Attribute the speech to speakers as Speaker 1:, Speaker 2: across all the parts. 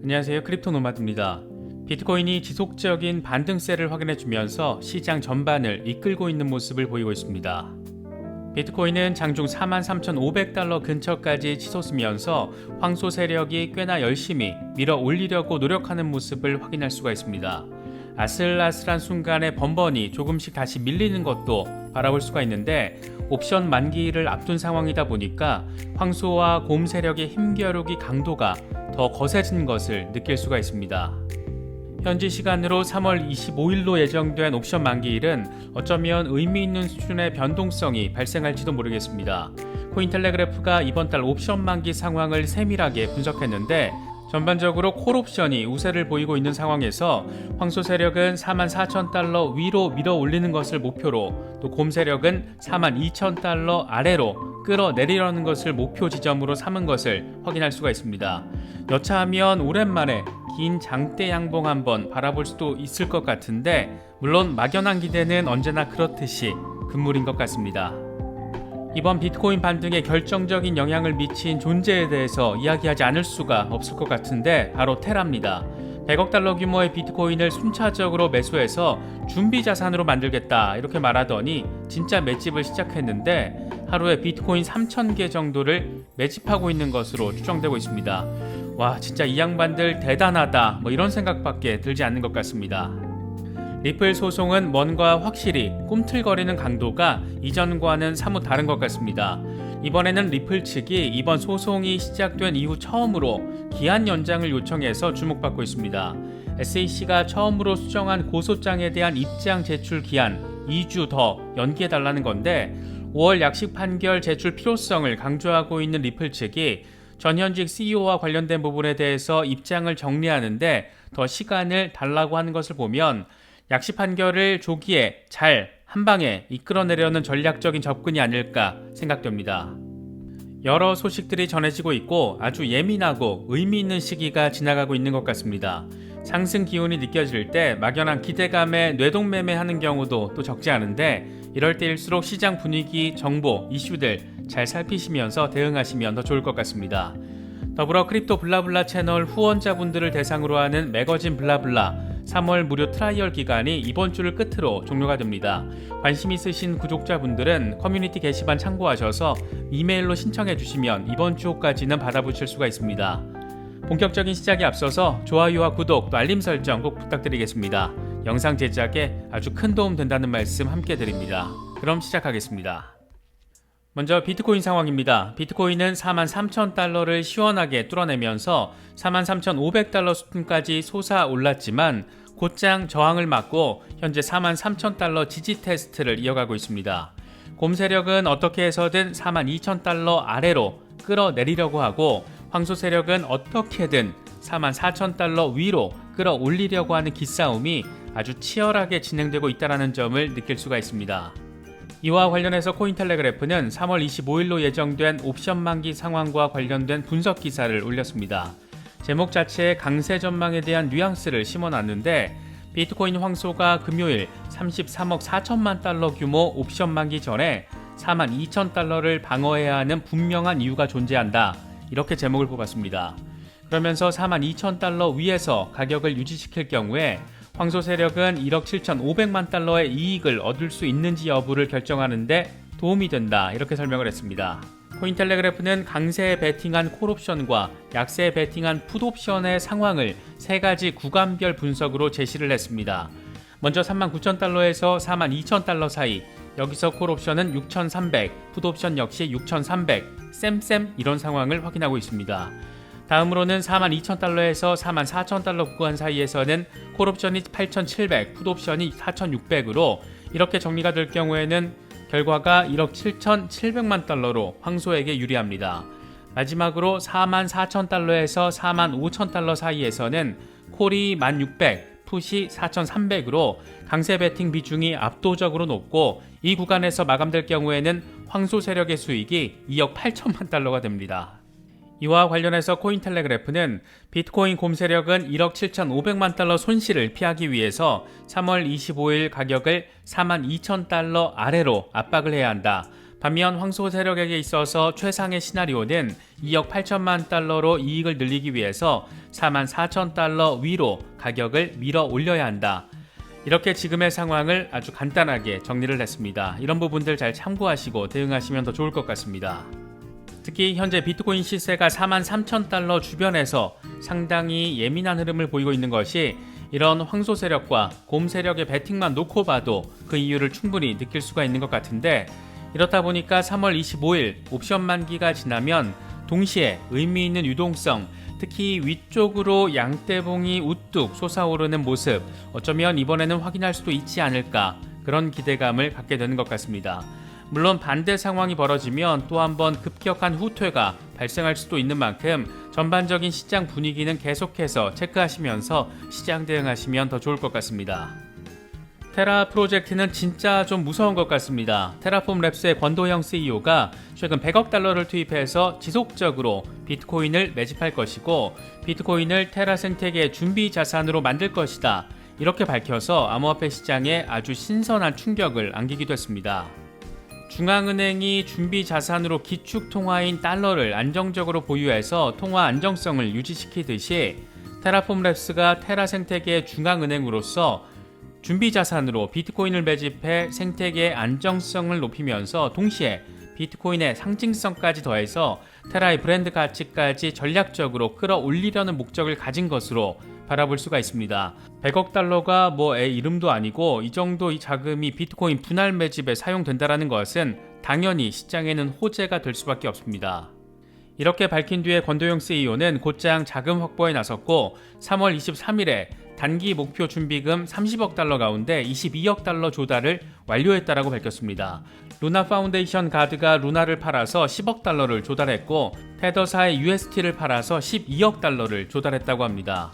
Speaker 1: 안녕하세요. 크립토 노마드입니다. 비트코인이 지속적인 반등세를 확인해주면서 시장 전반을 이끌고 있는 모습을 보이고 있습니다. 비트코인은 장중 43,500달러 근처까지 치솟으면서 황소 세력이 꽤나 열심히 밀어 올리려고 노력하는 모습을 확인할 수가 있습니다. 아슬아슬한 순간에 번번이 조금씩 다시 밀리는 것도 바라볼 수가 있는데, 옵션 만기를 앞둔 상황이다 보니까 황소와 곰 세력의 힘겨루기 강도가 더 거세진 것을 느낄 수가 있습니다. 현지 시간으로 3월 25일로 예정된 옵션 만기일은 어쩌면 의미 있는 수준의 변동성이 발생할지도 모르겠습니다. 코인텔레그래프가 이번 달 옵션 만기 상황을 세밀하게 분석했는데, 전반적으로 콜옵션이 우세를 보이고 있는 상황에서 황소 세력은 44,000달러 위로 밀어 올리는 것을 목표로, 또 곰 세력은 42,000달러 아래로 끌어내리려는 것을 목표 지점으로 삼은 것을 확인할 수가 있습니다. 여차하면 오랜만에 긴 장대 양봉 한번 바라볼 수도 있을 것 같은데, 물론 막연한 기대는 언제나 그렇듯이 금물인 것 같습니다. 이번 비트코인 반등에 결정적인 영향을 미친 존재에 대해서 이야기하지 않을 수가 없을 것 같은데, 바로 테라입니다. 100억 달러 규모의 비트코인을 순차적으로 매수해서 준비 자산으로 만들겠다 이렇게 말하더니 진짜 매집을 시작했는데, 하루에 비트코인 3,000개 정도를 매집하고 있는 것으로 추정되고 있습니다. 와, 진짜 이 양반들 대단하다, 이런 생각밖에 들지 않는 것 같습니다. 리플 소송은 뭔가 확실히 꿈틀거리는 강도가 이전과는 사뭇 다른 것 같습니다. 이번에는 리플 측이 이번 소송이 시작된 이후 처음으로 기한 연장을 요청해서 주목받고 있습니다. SEC가 처음으로 수정한 고소장에 대한 입장 제출 기한 2주 더 연기해달라는 건데, 5월 약식 판결 제출 필요성을 강조하고 있는 리플 측이 전현직 CEO와 관련된 부분에 대해서 입장을 정리하는데 더 시간을 달라고 하는 것을 보면, 약식 판결을 조기에 잘 한방에 이끌어내려는 전략적인 접근이 아닐까 생각됩니다. 여러 소식들이 전해지고 있고 아주 예민하고 의미 있는 시기가 지나가고 있는 것 같습니다. 상승 기운이 느껴질 때 막연한 기대감에 뇌동매매하는 경우도 또 적지 않은데, 이럴 때일수록 시장 분위기, 정보, 이슈들 잘 살피시면서 대응하시면 더 좋을 것 같습니다. 더불어 크립토 블라블라 채널 후원자분들을 대상으로 하는 매거진 블라블라 3월 무료 트라이얼 기간이 이번 주를 끝으로 종료가 됩니다. 관심 있으신 구독자분들은 커뮤니티 게시판 참고하셔서 이메일로 신청해 주시면 이번 주까지는 받아보실 수가 있습니다. 본격적인 시작에 앞서서 좋아요와 구독, 또 알림 설정 꼭 부탁드리겠습니다. 영상 제작에 아주 큰 도움 된다는 말씀 함께 드립니다. 그럼 시작하겠습니다. 먼저 비트코인 상황입니다. 비트코인은 43,000달러를 시원하게 뚫어내면서 43,500달러 수준까지 솟아올랐지만 곧장 저항을 맞고 현재 43,000달러 지지 테스트를 이어가고 있습니다. 곰 세력은 어떻게 해서든 42,000달러 아래로 끌어내리려고 하고, 황소 세력은 어떻게든 44,000달러 위로 끌어올리려고 하는 기싸움이 아주 치열하게 진행되고 있다는 점을 느낄 수가 있습니다. 이와 관련해서 코인텔레그래프는 3월 25일로 예정된 옵션 만기 상황과 관련된 분석 기사를 올렸습니다. 제목 자체에 강세 전망에 대한 뉘앙스를 심어놨는데, 비트코인 황소가 금요일 33억 4천만 달러 규모 옵션 만기 전에 42,000달러를 방어해야 하는 분명한 이유가 존재한다, 이렇게 제목을 뽑았습니다. 그러면서 42,000달러 위에서 가격을 유지시킬 경우에 황소 세력은 1억 7,500만 달러의 이익을 얻을 수 있는지 여부를 결정하는데 도움이 된다, 이렇게 설명을 했습니다. 코인텔레그래프는 강세에 베팅한 콜옵션과 약세에 베팅한 풋옵션의 상황을 세 가지 구간별 분석으로 제시를 했습니다. 먼저 39,000달러에서 42,000달러 사이, 여기서 콜옵션은 6,300, 풋옵션 역시 6,300, 쌤 이런 상황을 확인하고 있습니다. 다음으로는 42,000달러에서 44,000달러 구간 사이에서는 콜옵션이 8,700, 풋옵션이 4,600으로 이렇게 정리가 될 경우에는 결과가 1억 7,700만 달러로 황소에게 유리합니다. 마지막으로 44,000달러에서 45,000달러 사이에서는 콜이 1,600, 풋이 4,300으로 강세 베팅 비중이 압도적으로 높고, 이 구간에서 마감될 경우에는 황소 세력의 수익이 2억 8천만 달러가 됩니다. 이와 관련해서 코인텔레그래프는 비트코인 곰 세력은 1억 7,500만 달러 손실을 피하기 위해서 3월 25일 가격을 42,000달러 아래로 압박을 해야 한다. 반면 황소 세력에게 있어서 최상의 시나리오는 2억 8천만 달러로 이익을 늘리기 위해서 4만 4천 달러 위로 가격을 밀어 올려야 한다. 이렇게 지금의 상황을 아주 간단하게 정리를 했습니다. 이런 부분들 잘 참고하시고 대응하시면 더 좋을 것 같습니다. 특히 현재 비트코인 시세가 4만 3천 달러 주변에서 상당히 예민한 흐름을 보이고 있는 것이 이런 황소 세력과 곰 세력의 베팅만 놓고 봐도 그 이유를 충분히 느낄 수가 있는 것 같은데, 이렇다 보니까 3월 25일 옵션 만기가 지나면 동시에 의미 있는 유동성, 특히 위쪽으로 양떼봉이 우뚝 솟아오르는 모습, 어쩌면 이번에는 확인할 수도 있지 않을까, 그런 기대감을 갖게 되는 것 같습니다. 물론 반대 상황이 벌어지면 또 한번 급격한 후퇴가 발생할 수도 있는 만큼 전반적인 시장 분위기는 계속해서 체크하시면서 시장 대응하시면 더 좋을 것 같습니다. 테라 프로젝트는 진짜 좀 무서운 것 같습니다. 테라폼 랩스의 권도형 CEO가 최근 100억 달러를 투입해서 지속적으로 비트코인을 매집할 것이고 비트코인을 테라 생태계의 준비 자산으로 만들 것이다, 이렇게 밝혀서 암호화폐 시장에 아주 신선한 충격을 안기기도 했습니다. 중앙은행이 준비 자산으로 기축통화인 달러를 안정적으로 보유해서 통화 안정성을 유지시키듯이 테라폼 랩스가 테라 생태계의 중앙은행으로서 준비 자산으로 비트코인을 매집해 생태계의 안정성을 높이면서 동시에 비트코인의 상징성까지 더해서 테라의 브랜드 가치까지 전략적으로 끌어올리려는 목적을 가진 것으로 바라볼 수가 있습니다. 100억 달러가 애 이름도 아니고 이 정도 이 자금이 비트코인 분할 매집에 사용된다는 것은 당연히 시장에는 호재가 될 수밖에 없습니다. 이렇게 밝힌 뒤에 권도영 CEO는 곧장 자금 확보에 나섰고 3월 23일에 단기 목표 준비금 30억 달러 가운데 22억 달러 조달을 완료했다라고 밝혔습니다. 루나 파운데이션 가드가 루나를 팔아서 10억 달러를 조달했고 테더사의 UST를 팔아서 12억 달러를 조달했다고 합니다.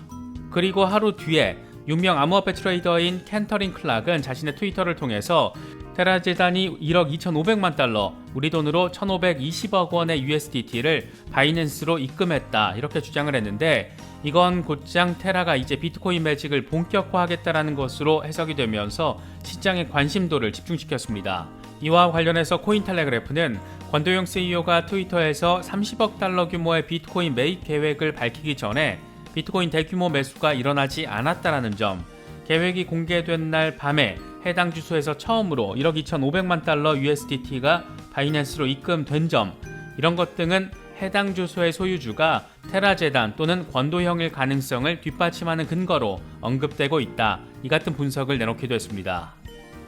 Speaker 1: 그리고 하루 뒤에 유명 암호화폐 트레이더인 켄터린 클락은 자신의 트위터를 통해서 테라 재단이 1억 2,500만 달러, 우리 돈으로 1,520억 원의 USDT를 바이낸스로 입금했다, 이렇게 주장을 했는데, 이건 곧장 테라가 이제 비트코인 매직을 본격화하겠다라는 것으로 해석이 되면서 시장의 관심도를 집중시켰습니다. 이와 관련해서 코인텔레그래프는 권도영 CEO가 트위터에서 30억 달러 규모의 비트코인 매입 계획을 밝히기 전에 비트코인 대규모 매수가 일어나지 않았다라는 점, 계획이 공개된 날 밤에 해당 주소에서 처음으로 1억 2,500만 달러 USDT가 바이낸스로 입금된 점, 이런 것 등은 해당 주소의 소유주가 테라 재단 또는 권도형일 가능성을 뒷받침하는 근거로 언급되고 있다, 이 같은 분석을 내놓기도 했습니다.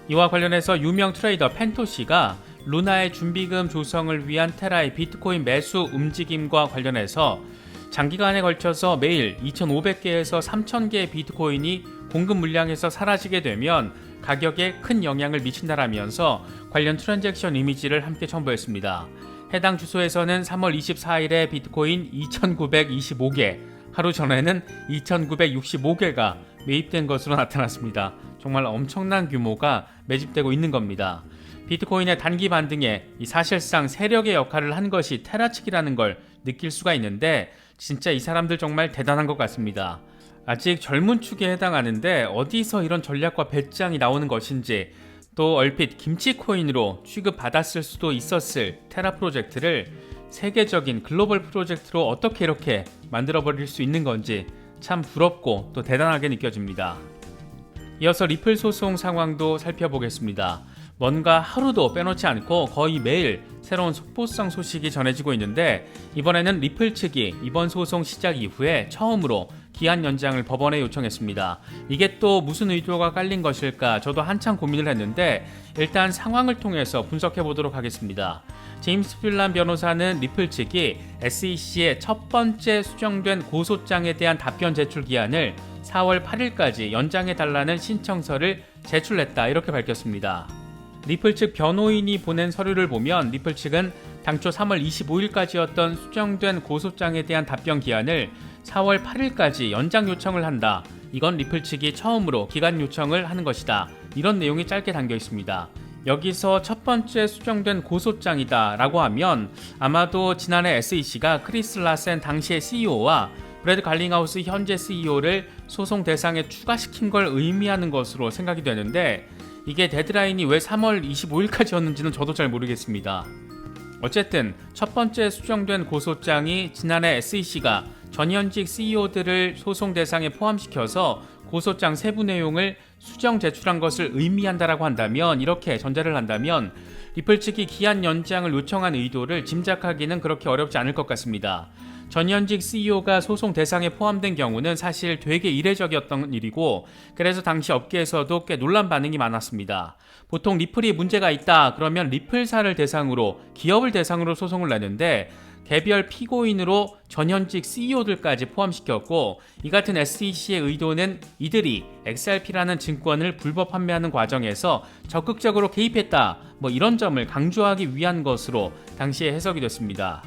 Speaker 1: 이와 관련해서 유명 트레이더 펜토시가 루나의 준비금 조성을 위한 테라의 비트코인 매수 움직임과 관련해서 장기간에 걸쳐서 매일 2,500개에서 3,000개의 비트코인이 공급 물량에서 사라지게 되면 가격에 큰 영향을 미친다라면서 관련 트랜잭션 이미지를 함께 첨부했습니다. 해당 주소에서는 3월 24일에 비트코인 2,925개, 하루 전에는 2,965개가 매입된 것으로 나타났습니다. 정말 엄청난 규모가 매집되고 있는 겁니다. 비트코인의 단기 반등에 사실상 세력의 역할을 한 것이 테라 측이라는 걸 느낄 수가 있는데, 진짜 이 사람들 정말 대단한 것 같습니다. 아직 젊은 축에 해당하는데 어디서 이런 전략과 배짱이 나오는 것인지, 또 얼핏 김치코인으로 취급받았을 수도 있었을 테라 프로젝트를 세계적인 글로벌 프로젝트로 어떻게 이렇게 만들어버릴 수 있는 건지 참 부럽고 또 대단하게 느껴집니다. 이어서 리플 소송 상황도 살펴보겠습니다. 뭔가 하루도 빼놓지 않고 거의 매일 새로운 속보성 소식이 전해지고 있는데, 이번에는 리플 측이 이번 소송 시작 이후에 처음으로 기한 연장을 법원에 요청했습니다. 이게 또 무슨 의도가 깔린 것일까 저도 한참 고민을 했는데, 일단 상황을 통해서 분석해 보도록 하겠습니다. 제임스 필란 변호사는 리플 측이 SEC의 첫 번째 수정된 고소장에 대한 답변 제출 기한을 4월 8일까지 연장해달라는 신청서를 제출했다, 이렇게 밝혔습니다. 리플 측 변호인이 보낸 서류를 보면 리플 측은 당초 3월 25일까지였던 수정된 고소장에 대한 답변 기한을 4월 8일까지 연장 요청을 한다. 이건 리플 측이 처음으로 기간 요청을 하는 것이다, 이런 내용이 짧게 담겨 있습니다. 여기서 첫 번째 수정된 고소장이다 라고 하면 아마도 지난해 SEC가 크리스 라센 당시의 CEO와 브래드 갈링하우스 현재 CEO를 소송 대상에 추가시킨 걸 의미하는 것으로 생각이 되는데, 이게 데드라인이 왜 3월 25일까지였는지는 저도 잘 모르겠습니다. 어쨌든 첫 번째 수정된 고소장이 지난해 SEC가 전현직 CEO들을 소송 대상에 포함시켜서 고소장 세부 내용을 수정 제출한 것을 의미한다라고 한다면, 이렇게 전제를 한다면 리플 측이 기한 연장을 요청한 의도를 짐작하기는 그렇게 어렵지 않을 것 같습니다. 전현직 CEO가 소송 대상에 포함된 경우는 사실 되게 이례적이었던 일이고, 그래서 당시 업계에서도 꽤 논란 반응이 많았습니다. 보통 리플이 문제가 있다 그러면 리플사를 대상으로, 기업을 대상으로 소송을 내는데 개별 피고인으로 전현직 CEO들까지 포함시켰고, 이 같은 SEC의 의도는 이들이 XRP라는 증권을 불법 판매하는 과정에서 적극적으로 개입했다, 이런 점을 강조하기 위한 것으로 당시에 해석이 됐습니다.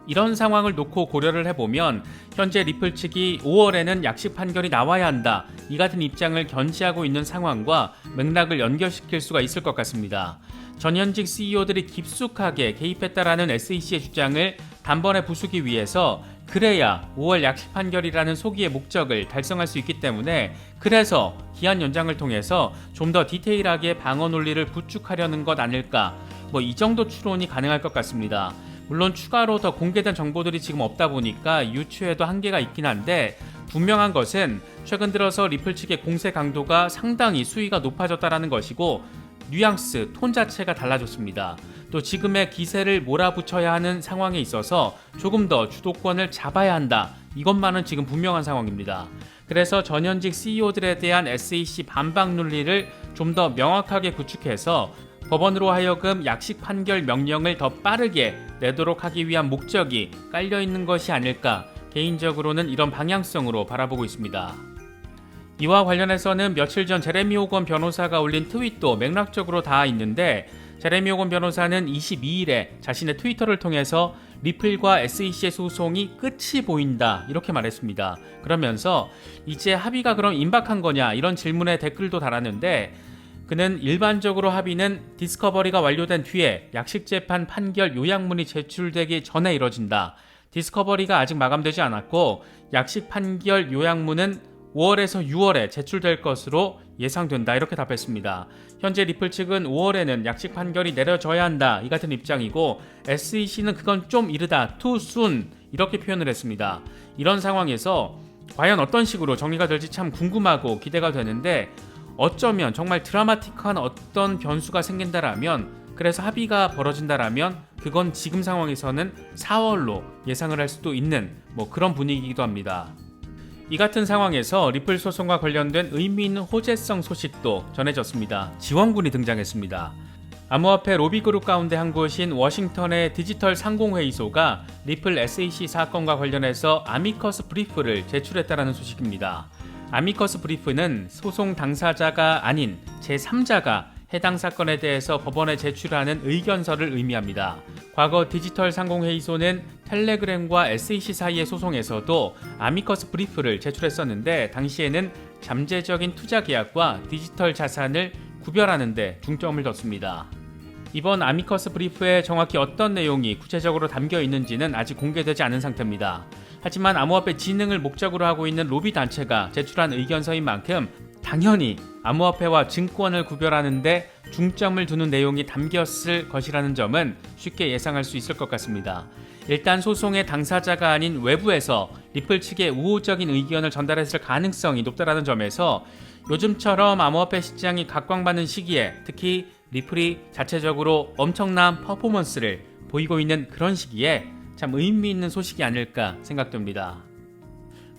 Speaker 1: 이런 상황을 놓고 고려를 해보면 현재 리플 측이 5월에는 약식 판결이 나와야 한다, 이 같은 입장을 견지하고 있는 상황과 맥락을 연결시킬 수가 있을 것 같습니다. 전현직 CEO들이 깊숙하게 개입했다라는 SEC의 주장을 단번에 부수기 위해서 그래야 5월 약식 판결이라는 소기의 목적을 달성할 수 있기 때문에, 그래서 기한 연장을 통해서 좀 더 디테일하게 방어 논리를 구축하려는 것 아닐까, 이 정도 추론이 가능할 것 같습니다. 물론 추가로 더 공개된 정보들이 지금 없다 보니까 유추에도 한계가 있긴 한데, 분명한 것은 최근 들어서 리플 측의 공세 강도가 상당히 수위가 높아졌다는 것이고, 뉘앙스, 톤 자체가 달라졌습니다. 또 지금의 기세를 몰아붙여야 하는 상황에 있어서 조금 더 주도권을 잡아야 한다, 이것만은 지금 분명한 상황입니다. 그래서 전현직 CEO들에 대한 SEC 반박 논리를 좀 더 명확하게 구축해서 법원으로 하여금 약식 판결 명령을 더 빠르게 내도록 하기 위한 목적이 깔려있는 것이 아닐까, 개인적으로는 이런 방향성으로 바라보고 있습니다. 이와 관련해서는 며칠 전 제레미 호건 변호사가 올린 트윗도 맥락적으로 닿아 있는데, 제레미 호건 변호사는 22일에 자신의 트위터를 통해서 리플과 SEC의 소송이 끝이 보인다, 이렇게 말했습니다. 그러면서 이제 합의가 그럼 임박한 거냐, 이런 질문에 댓글도 달았는데, 그는 일반적으로 합의는 디스커버리가 완료된 뒤에 약식재판 판결 요약문이 제출되기 전에 이뤄진다. 디스커버리가 아직 마감되지 않았고 약식 판결 요약문은 5월에서 6월에 제출될 것으로 예상된다, 이렇게 답했습니다. 현재 리플 측은 5월에는 약식 판결이 내려져야 한다, 이 같은 입장이고, SEC는 그건 좀 이르다, too soon, 이렇게 표현을 했습니다. 이런 상황에서 과연 어떤 식으로 정리가 될지 참 궁금하고 기대가 되는데, 어쩌면 정말 드라마틱한 어떤 변수가 생긴다라면, 그래서 합의가 벌어진다라면 그건 지금 상황에서는 4월로 예상을 할 수도 있는 그런 분위기이기도 합니다. 이 같은 상황에서 리플 소송과 관련된 의미 있는 호재성 소식도 전해졌습니다. 지원군이 등장했습니다. 암호화폐 로비그룹 가운데 한 곳인 워싱턴의 디지털 상공회의소가 리플 SEC 사건과 관련해서 아미커스 브리프를 제출했다는 소식입니다. 아미커스 브리프는 소송 당사자가 아닌 제3자가 해당 사건에 대해서 법원에 제출하는 의견서를 의미합니다. 과거 디지털 상공회의소는 텔레그램과 SEC 사이의 소송에서도 아미커스 브리프를 제출했었는데, 당시에는 잠재적인 투자 계약과 디지털 자산을 구별하는 데 중점을 뒀습니다. 이번 아미커스 브리프에 정확히 어떤 내용이 구체적으로 담겨 있는지는 아직 공개되지 않은 상태입니다. 하지만 암호화폐 진흥을 목적으로 하고 있는 로비 단체가 제출한 의견서인 만큼 당연히 암호화폐와 증권을 구별하는 데 중점을 두는 내용이 담겼을 것이라는 점은 쉽게 예상할 수 있을 것 같습니다. 일단 소송의 당사자가 아닌 외부에서 리플 측에 우호적인 의견을 전달했을 가능성이 높다는 점에서 요즘처럼 암호화폐 시장이 각광받는 시기에, 특히 리플이 자체적으로 엄청난 퍼포먼스를 보이고 있는 그런 시기에 참 의미 있는 소식이 아닐까 생각됩니다.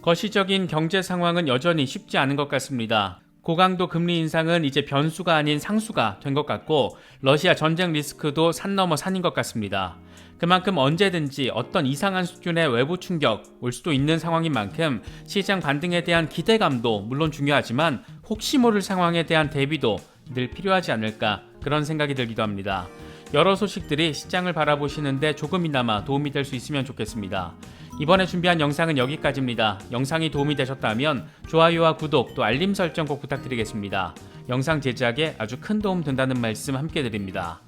Speaker 1: 거시적인 경제 상황은 여전히 쉽지 않은 것 같습니다. 고강도 금리 인상은 이제 변수가 아닌 상수가 된 것 같고, 러시아 전쟁 리스크도 산 넘어 산인 것 같습니다. 그만큼 언제든지 어떤 이상한 수준의 외부 충격 올 수도 있는 상황인 만큼 시장 반등에 대한 기대감도 물론 중요하지만 혹시 모를 상황에 대한 대비도 늘 필요하지 않을까, 그런 생각이 들기도 합니다. 여러 소식들이 시장을 바라보시는데 조금이나마 도움이 될 수 있으면 좋겠습니다. 이번에 준비한 영상은 여기까지입니다. 영상이 도움이 되셨다면 좋아요와 구독, 또 알림 설정 꼭 부탁드리겠습니다. 영상 제작에 아주 큰 도움 된다는 말씀 함께 드립니다.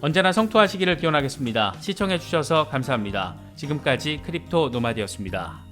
Speaker 1: 언제나 성투하시기를 기원하겠습니다. 시청해주셔서 감사합니다. 지금까지 크립토 노마드였습니다.